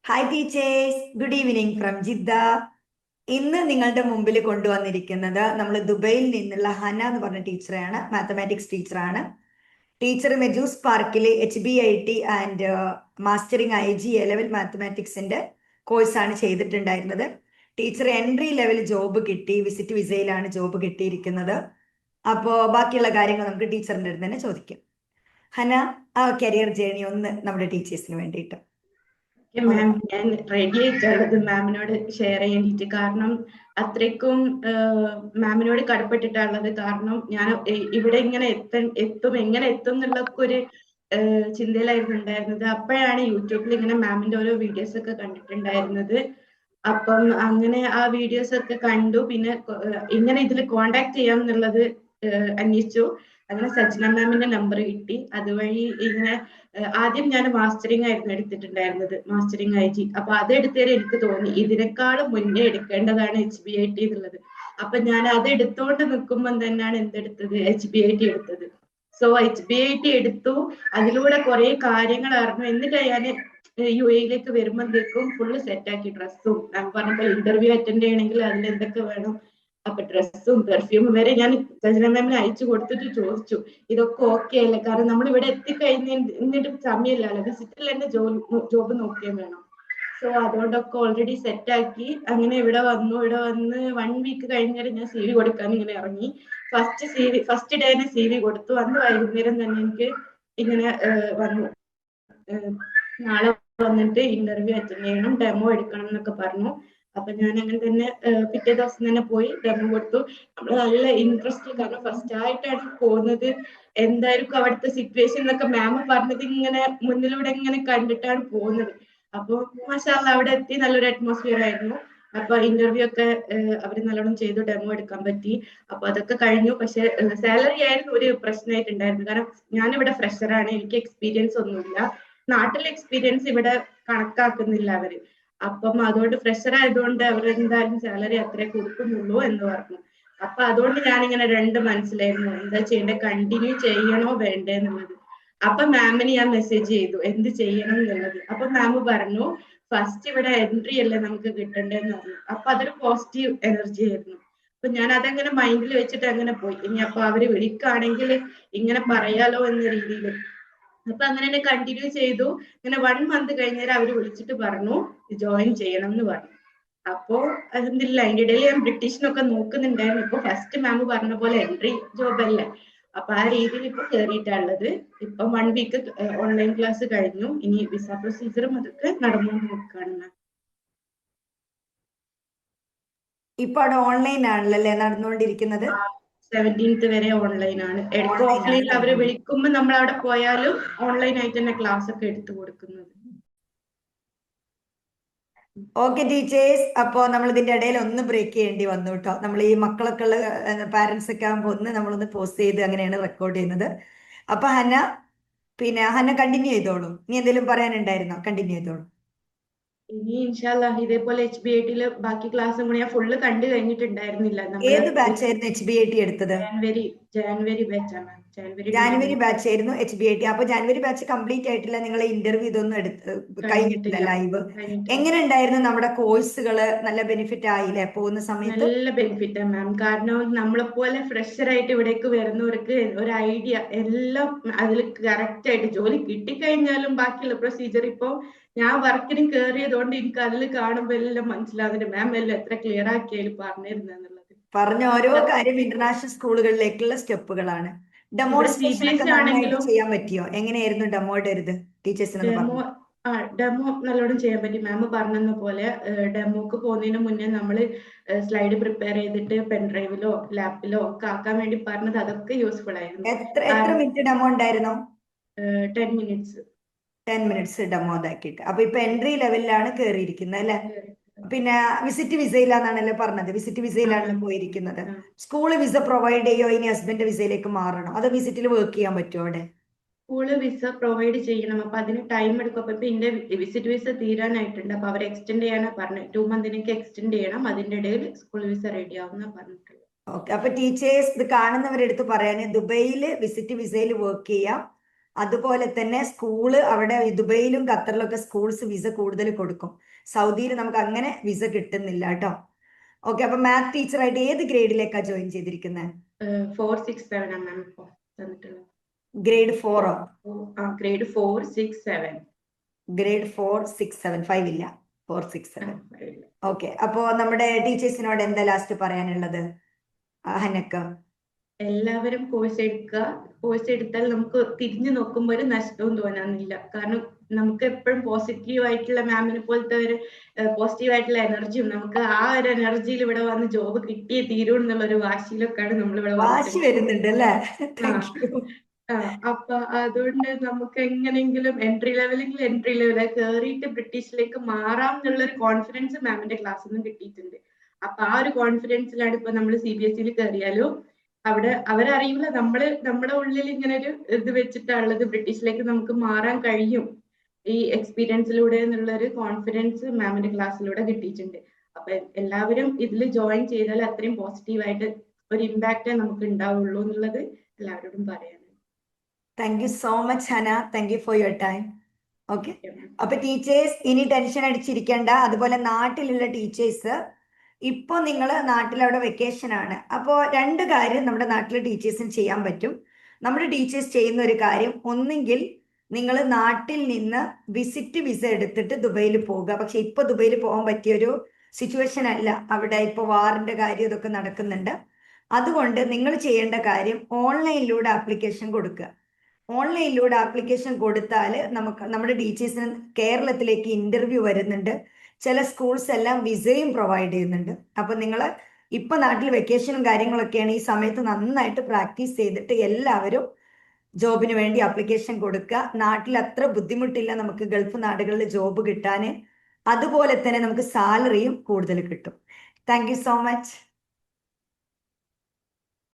Hi teachers, good evening from Jeddah. ഇന്ന് നിങ്ങളുടെ മുമ്പിൽ കൊണ്ടുവന്നിരിക്കുന്നത് നമ്മൾ ദുബൈയിൽ നിന്നുള്ള ഹന എന്ന് പറഞ്ഞ ടീച്ചറാണ്, മാത്തമാറ്റിക്സ് ടീച്ചറാണ്. ടീച്ചർ മെജൂസ് പാർക്കിൽ HBIT and mastering IG A-level മാത്തമാറ്റിക്സിന്റെ കോഴ്സാണ് ചെയ്തിട്ടുണ്ടായിരുന്നത്. ടീച്ചർ എൻട്രി ലെവൽ ജോബ് കിട്ടി, വിസിറ്റ് വിസയിലാണ് ജോബ് കിട്ടിയിരിക്കുന്നത്. അപ്പോൾ ബാക്കിയുള്ള കാര്യങ്ങൾ നമുക്ക് ടീച്ചറിൻ്റെ അടുത്ത് തന്നെ ചോദിക്കാം. ഹന, ആ കരിയർ ജേണി ഒന്ന് നമ്മുടെ ടീച്ചേഴ്സിന് വേണ്ടിയിട്ട്. മാം, ഞാൻ റെഡി ആയിട്ടുള്ളത് മാമിനോട് ഷെയർ ചെയ്യേണ്ടിട്ട്. കാരണം അത്രയ്ക്കും മാമിനോട് കടപ്പെട്ടിട്ടുള്ളത്. കാരണം ഞാൻ ഇവിടെ ഇങ്ങനെ എങ്ങനെ എത്തും എന്നുള്ള ഒരു ചിന്തയിലായിരുന്നു ഉണ്ടായിരുന്നത്. അപ്പോഴാണ് യൂട്യൂബിൽ ഇങ്ങനെ മാമിന്റെ ഓരോ വീഡിയോസ് ഒക്കെ കണ്ടിട്ടുണ്ടായിരുന്നത്. അപ്പം അങ്ങനെ ആ വീഡിയോസ് ഒക്കെ കണ്ടു. പിന്നെ ഇങ്ങനെ ഇതിൽ കോണ്ടാക്ട് ചെയ്യാം എന്നുള്ളത് അന്വേഷിച്ചു. അങ്ങനെ സജ്ന മാമിന്റെ നമ്പർ കിട്ടി. അതുവഴി ഇങ്ങനെ ആദ്യം ഞാൻ മാസ്റ്ററിംഗ് ആയിരുന്നു എടുത്തിട്ടുണ്ടായിരുന്നത്, മാസ്റ്ററിംഗ് IG. അപ്പൊ അത് എടുത്തതിൽ എനിക്ക് തോന്നി ഇതിനേക്കാളും മുന്നേ എടുക്കേണ്ടതാണ് HBIT എന്നുള്ളത്. അപ്പൊ ഞാൻ അത് എടുത്തോണ്ട് നിൽക്കുമ്പോൾ തന്നെയാണ് എന്തെടുത്തത്, HBIT എടുത്തത്. സോ HBIT എടുത്തു. അതിലൂടെ കുറെ കാര്യങ്ങൾ അറിഞ്ഞു. എന്നിട്ട് ഞാൻ UAE വരുമ്പോഴത്തേക്കും ഫുള്ള് സെറ്റാക്കി. ഡ്രസ്സും ഞാൻ പറഞ്ഞപ്പോൾ ഇന്റർവ്യൂ അറ്റൻഡ് ചെയ്യണമെങ്കിൽ അതിൽ എന്തൊക്കെ വേണം, അപ്പൊ ഡ്രസ്സും പെർഫ്യൂമും വരെ ഞാൻ സജന മാമിന് അയച്ചു കൊടുത്തിട്ട് ചോദിച്ചു ഇതൊക്കെ ഓക്കെ അല്ലേ. കാരണം നമ്മൾ ഇവിടെ എത്തിക്കഴിഞ്ഞിട്ട് സമയമില്ലല്ലോ, വിസിറ്റിൽ തന്നെ ജോബ് നോക്കുകയും വേണം. സോ അതുകൊണ്ടൊക്കെ ഓൾറെഡി സെറ്റാക്കി. അങ്ങനെ ഇവിടെ വന്നു. ഇവിടെ വന്ന് 1 വീക്ക് കഴിഞ്ഞാൽ ഞാൻ CV കൊടുക്കാൻ ഇങ്ങനെ ഇറങ്ങി. ഫസ്റ്റ് ഡേ തന്നെ CV കൊടുത്തു. അന്ന് വൈകുന്നേരം തന്നെ എനിക്ക് ഇങ്ങനെ വന്നു, നാളെ വന്നിട്ട് ഇന്റർവ്യൂ അറ്റൻഡ് ചെയ്യണം, ഡെമോ എടുക്കണം എന്നൊക്കെ പറഞ്ഞു. അപ്പൊ ഞാൻ അങ്ങനെ തന്നെ പിറ്റേ ദിവസം തന്നെ പോയി ഡെമോ കൊടുത്തു. നമ്മൾ നല്ല ഇൻട്രസ്റ്റ്, കാരണം ഫസ്റ്റ് ആയിട്ടാണ് പോകുന്നത്. എന്തായിരിക്കും അവിടുത്തെ സിറ്റുവേഷൻ എന്നൊക്കെ മാം പറഞ്ഞത് ഇങ്ങനെ മുന്നിലൂടെ ഇങ്ങനെ കണ്ടിട്ടാണ് പോകുന്നത്. അപ്പൊ മാഷാ അല്ലാഹ് അവിടെ എത്തി. നല്ലൊരു അറ്റ്മോസ്ഫിയർ ആയിരുന്നു. അപ്പൊ ഇന്റർവ്യൂ ഒക്കെ അവർ നല്ലോണം ചെയ്തു, ഡെമോ എടുക്കാൻ പറ്റി. അപ്പൊ അതൊക്കെ കഴിഞ്ഞു. പക്ഷെ സാലറി ആയിരുന്നു ഒരു പ്രശ്നമായിട്ടുണ്ടായിരുന്നു. കാരണം ഞാനിവിടെ ഫ്രഷറാണ്, എനിക്ക് എക്സ്പീരിയൻസ് ഒന്നുമില്ല. നാട്ടിലെ എക്സ്പീരിയൻസ് ഇവിടെ കണക്കാക്കുന്നില്ല അവര്. അപ്പം അതുകൊണ്ട് ഫ്രഷർ ആയതുകൊണ്ട് അവർ എന്തായാലും സാലറി അത്രേ കൊടുക്കുന്നുള്ളൂ എന്ന് പറഞ്ഞു. അപ്പൊ അതുകൊണ്ട് ഞാനിങ്ങനെ മനസ്സിലായിരുന്നു എന്താ ചെയ്യേണ്ടത്, കണ്ടിന്യൂ ചെയ്യണോ വേണ്ടേ എന്നുള്ളത്. അപ്പൊ മാമിന് ഞാൻ മെസ്സേജ് ചെയ്തു എന്ത് ചെയ്യണം എന്നുള്ളത്. അപ്പൊ മാം പറഞ്ഞു ഫസ്റ്റ് ഇവിടെ എൻട്രി അല്ലേ നമുക്ക് കിട്ടണ്ടേന്ന് പറഞ്ഞു. അപ്പൊ അതൊരു പോസിറ്റീവ് എനർജി ആയിരുന്നു. അപ്പൊ ഞാൻ അതങ്ങനെ മൈൻഡിൽ വെച്ചിട്ട് അങ്ങനെ പോയി. ഇനി അപ്പൊ അവര് വിളിക്കുകയാണെങ്കിൽ ഇങ്ങനെ പറയാലോ എന്ന രീതിയിൽ. അപ്പൊ അങ്ങനെ തന്നെ കണ്ടിന്യൂ ചെയ്തു. ഇങ്ങനെ 1 മന്ത് കഴിഞ്ഞാൽ അവര് വിളിച്ചിട്ട് പറഞ്ഞു ജോയിൻ ചെയ്യണം എന്ന് പറഞ്ഞു. അപ്പോ അതെന്തില്ല, അതിന്റെ ഇടയിൽ ഞാൻ ബ്രിട്ടീഷിനൊക്കെ നോക്കുന്നുണ്ടായിരുന്നു. ഇപ്പൊ ഫസ്റ്റ് മാം പറഞ്ഞ പോലെ എൻട്രി ജോബ് അല്ലേ, അപ്പൊ ആ രീതിയിൽ ഇപ്പൊ കയറിയിട്ടുള്ളത്. ഇപ്പൊ 1 വീക്ക് ഓൺലൈൻ ക്ലാസ് കഴിഞ്ഞു. ഇനി വിസ പ്രൊസീജിയറും അതൊക്കെ നടന്നുകൊണ്ട് നിൽക്കുകയാണ് മാം. ഇപ്പൊ അവിടെ ഓൺലൈൻ ആണല്ലേ നടന്നുകൊണ്ടിരിക്കുന്നത്? 17th വരെ ഓൺലൈൻ ആണ്. ഇടയ്ക്ക് ഓൺലൈൻ ആണ് ഓഫ്ലൈനിൽ അവര് വിളിക്കുമ്പോൾ നമ്മൾ അവിടെ പോയാലും ഓൺലൈൻ ആയിട്ട് തന്നെ ക്ലാസ് ഒക്കെ എടുത്തു കൊടുക്കുന്നത്. ഓക്കെ ടീച്ചേഴ്സ്, അപ്പോൾ നമ്മൾ ഇതിന്റെ ഇടയിൽ ഒന്ന് ബ്രേക്ക് ചെയ്യേണ്ടി വന്നു കേട്ടോ. നമ്മൾ ഈ മക്കളൊക്കെ ഉള്ള പാരന്റ്സ് ഒക്കെ ആകുമ്പോൾ നമ്മളൊന്ന് പോസ്റ്റ് ചെയ്ത് അങ്ങനെയാണ് റെക്കോർഡ് ചെയ്യുന്നത്. അപ്പൊ ഹന കണ്ടിന്യൂ ചെയ്തോളൂ. നീ എന്തെങ്കിലും പറയാനുണ്ടായിരുന്നോ? കണ്ടിന്യൂ ചെയ്തോളൂ. ഇനി ഇൻഷാല്ലാ ഇതേപോലെ HBIT ബാക്കി ക്ലാസ്സും കൂടി ഞാൻ ഫുള്ള് കണ്ടു കഴിഞ്ഞിട്ടുണ്ടായിരുന്നില്ല. നമ്മള് ഏത് ബാച്ചായിരുന്നു HBIT എടുത്തത്? ജാനുവരി ബാച്ചാണ്. ജാനുവരി ബാച്ച് ആയിരുന്നു HBIT. അപ്പൊ ജാനുവരി ബാച്ച് കംപ്ലീറ്റ് ആയിട്ടില്ല, നിങ്ങൾ ഇന്റർവ്യൂ ഇതൊന്നും കഴിഞ്ഞിട്ടില്ല കഴിഞ്ഞിട്ടില്ല. ലൈവ്. എങ്ങനെ ഉണ്ടായിരുന്നു നമ്മുടെ കോഴ്സുകള്? നല്ല ബെനിഫിറ്റ് ആയില്ലേ പോകുന്ന സമയത്ത്? നല്ല ബെനിഫിറ്റാ മാം. കാരണം നമ്മളെപ്പോലെ ഫ്രഷർ ആയിട്ട് ഇവിടേക്ക് വരുന്നവർക്ക് ഒരു ഐഡിയ എല്ലാം അതിൽ കറക്റ്റ് ആയിട്ട് ജോലി കിട്ടിക്കഴിഞ്ഞാലും ബാക്കിയുള്ള പ്രൊസീജിയർ ഇപ്പൊ ഞാൻ വർക്കിന് കയറിയതുകൊണ്ട് എനിക്ക് അതിൽ കാണുമ്പോൾ എല്ലാം മനസ്സിലാവുന്നുണ്ട്. മാം എല്ലാം എത്ര ക്ലിയർ ആക്കിയാലും പറഞ്ഞിരുന്നെന്നുള്ളത്. പറഞ്ഞ ഓരോ കാര്യം ഇന്റർനാഷണൽ സ്കൂളുകളിലേക്കുള്ള സ്റ്റെപ്പുകളാണ്. ഇവിടെ ഡെമോൺസ്ട്രേഷൻ ഒക്കെ CBSE നന്നായിട്ട് ആണെങ്കിലും ചെയ്യാൻ പറ്റിയോ? എങ്ങനെയായിരുന്നു ഡെമോയുടെ ഒരു ഇത്? ടീച്ചേഴ്സിനൊന്ന് ഡെമോ പറഞ്ഞു. ഡെമോ നല്ലോണം ചെയ്യാൻ പറ്റി. മാം പറഞ്ഞ പോലെ ഡെമോക്ക് പോകുന്നതിന് മുന്നേ നമ്മൾ സ്ലൈഡ് പ്രിപ്പയർ ചെയ്തിട്ട് പെൻഡ്രൈവിലോ ലാപ്പിലോ ഒക്കെ ആക്കാൻ വേണ്ടി പറഞ്ഞത് അതൊക്കെ യൂസ്ഫുൾ ആയിരുന്നു. എത്ര മിനിറ്റ് ഡെമോ ഉണ്ടായിരുന്നു? 10 minutes. 10 മിനിറ്റ്സ് ഡെമോ ഇതാക്കിയിട്ട്. അപ്പൊ ഇപ്പൊ എൻട്രി ലെവലിലാണ് കയറിയിരിക്കുന്നത് അല്ലെ? പിന്നെ വിസിറ്റ് വിസയിലാണെന്നല്ലോ പറഞ്ഞത്. വിസിറ്റ് വിസയിലാണല്ലോ പോയിരിക്കുന്നത്. സ്കൂള് വിസ പ്രൊവൈഡ് ചെയ്യോ? ഇനി ഹസ്ബൻഡ് വിസയിലേക്ക് മാറണോ? അതോ വിസിറ്റിൽ വർക്ക് ചെയ്യാൻ പറ്റുമോ അവിടെ? സ്കൂള് വിസ പ്രൊവൈഡ് ചെയ്യണം. അപ്പൊ അതിന് ടൈം എടുക്കും. അപ്പൊ ഇപ്പൊ എന്റെ വിസിറ്റ് വിസ തീരാനായിട്ടുണ്ട്. അപ്പൊ അവർ എക്സ്റ്റെൻഡ് ചെയ്യാനാ പറഞ്ഞത്. 2 മന്തിനേക്ക് എക്സ്റ്റെൻഡ് ചെയ്യണം. അതിന്റെ ഇടയിൽ സ്കൂൾ വിസ റെഡി ആവുന്ന പറഞ്ഞിട്ടുള്ളത്. ഓക്കെ. അപ്പൊ ടീച്ചേഴ്സ് ഇത് കാണുന്നവരെടുത്ത് പറയാന്, ദുബൈയില് വിസിറ്റ് വിസയിൽ വർക്ക് ചെയ്യാം. അതുപോലെ തന്നെ സ്കൂള് അവിടെ ദുബൈയിലും ഖത്തറിലൊക്കെ സ്കൂൾസ് വിസ കൂടുതൽ കൊടുക്കും. സൗദിയിൽ നമുക്ക് അങ്ങനെ വിസ കിട്ടുന്നില്ല കേട്ടോ. ഓക്കെ, അപ്പൊ മാത്ത് ടീച്ചറായിട്ട് ഏത് ഗ്രേഡിലേക്കാ ജോയിൻ ചെയ്തിരിക്കുന്നത്? 467 ആണ് മാം ഇപ്പോ തന്നിട്ടുള്ളത്. ഗ്രേഡ് 4ഓ? ഗ്രേഡ് 4, 6, 7. ഗ്രേഡ് 4, 6, 7, 5 ഇല്ല, 4, 6, 7. ഓക്കെ, അപ്പോ നമ്മുടെ ടീച്ചേഴ്സിനോട് എന്താ ലാസ്റ്റ് പറയാനുള്ളത് ഹനക്ക? എല്ലാവരും കോഴ്സ് എടുക്കുക. കോഴ്സ് എടുത്താൽ നമുക്ക് തിരിഞ്ഞു നോക്കുമ്പോൾ ഒരു നഷ്ടവും തോന്നാനില്ല. കാരണം നമുക്ക് എപ്പോഴും പോസിറ്റീവ് ആയിട്ടുള്ള മാമിനെ പോലത്തെ ഒരു പോസിറ്റീവ് ആയിട്ടുള്ള എനർജിയും, നമുക്ക് ആ ഒരു എനർജിയിൽ ഇവിടെ വന്ന് ജോബ് കിട്ടിയേ തീരൂ എന്നുള്ള ഒരു വാശിയിലൊക്കെയാണ് നമ്മൾ ഇവിടെ വാശി വരുന്നുണ്ട് അല്ലേ? Thank you. അപ്പൊ അതുകൊണ്ട് നമുക്ക് എങ്ങനെയെങ്കിലും എൻട്രി ലെവൽ കയറിയിട്ട് ബ്രിട്ടീഷിലേക്ക് മാറാം എന്നുള്ള ഒരു കോൺഫിഡൻസ് മാമിന്റെ ക്ലാസ്സിൽ നിന്ന് കിട്ടിയിട്ടുണ്ട്. അപ്പൊ ആ ഒരു കോൺഫിഡൻസിലാണ് ഇപ്പൊ നമ്മൾ CBSE കയറിയാലും അവിടെ അവരറിയില്ല നമ്മുടെ ഉള്ളിൽ ഇങ്ങനെ ഒരു ഇത് വെച്ചിട്ടുള്ളത് ബ്രിട്ടീഷിലേക്ക് നമുക്ക് മാറാൻ കഴിയും ഈ എക്സ്പീരിയൻസിലൂടെ എന്നുള്ള ഒരു കോൺഫിഡൻസ് മാമിന്റെ ക്ലാസ്സിലൂടെ കിട്ടിയിട്ടുണ്ട്. അപ്പൊ എല്ലാവരും ഇതിൽ ജോയിൻ ചെയ്താൽ അത്രയും പോസിറ്റീവായിട്ട് ഒരു ഇമ്പാക്റ്റേ നമുക്ക് ഉണ്ടാവുള്ളൂ എന്നുള്ളത് എല്ലാവരോടും പറയാനുണ്ട്. Thank you so much Hana, thank you for your time. Okay, അപ്പൊ ടീച്ചേഴ്സ് ഇനി ടെൻഷൻ അടിച്ചിരിക്കേണ്ട. അതുപോലെ നാട്ടിലുള്ള ടീച്ചേഴ്സ്, ഇപ്പൊ നിങ്ങൾ നാട്ടിൽ അവിടെ വെക്കേഷൻ ആണ്, അപ്പോൾ രണ്ട് കാര്യം നമ്മുടെ നാട്ടിലെ ടീച്ചേഴ്സിന് ചെയ്യാൻ പറ്റും. നമ്മുടെ ടീച്ചേഴ്സ് ചെയ്യുന്ന ഒരു കാര്യം, ഒന്നെങ്കിൽ നിങ്ങൾ നാട്ടിൽ നിന്ന് വിസിറ്റ് വിസ എടുത്തിട്ട് ദുബൈയിൽ പോകുക. പക്ഷെ ഇപ്പൊ ദുബൈയിൽ പോകാൻ പറ്റിയൊരു സിറ്റുവേഷൻ അല്ല, അവിടെ ഇപ്പൊ വാറിന്റെ കാര്യം ഇതൊക്കെ നടക്കുന്നുണ്ട്. അതുകൊണ്ട് നിങ്ങൾ ചെയ്യേണ്ട കാര്യം ഓൺലൈനിലൂടെ ആപ്ലിക്കേഷൻ കൊടുക്കുക. ഓൺലൈനിലൂടെ ആപ്ലിക്കേഷൻ കൊടുത്താൽ നമുക്ക് നമ്മുടെ ടീച്ചേഴ്സിന് കേരളത്തിലേക്ക് ഇന്റർവ്യൂ വരുന്നുണ്ട്. ചില സ്കൂൾസ് എല്ലാം വിസയും പ്രൊവൈഡ് ചെയ്യുന്നുണ്ട്. അപ്പൊ നിങ്ങൾ ഇപ്പൊ നാട്ടിൽ വെക്കേഷനും കാര്യങ്ങളൊക്കെയാണ്, ഈ സമയത്ത് നന്നായിട്ട് പ്രാക്ടീസ് ചെയ്തിട്ട് എല്ലാവരും ജോബിന് വേണ്ടി ആപ്ലിക്കേഷൻ കൊടുക്കുക. നാട്ടിൽ അത്ര ബുദ്ധിമുട്ടില്ല നമുക്ക് ഗൾഫ് നാടുകളിൽ ജോബ് കിട്ടാൻ. അതുപോലെ തന്നെ നമുക്ക് സാലറിയും കൂടുതൽ കിട്ടും. Thank you so much.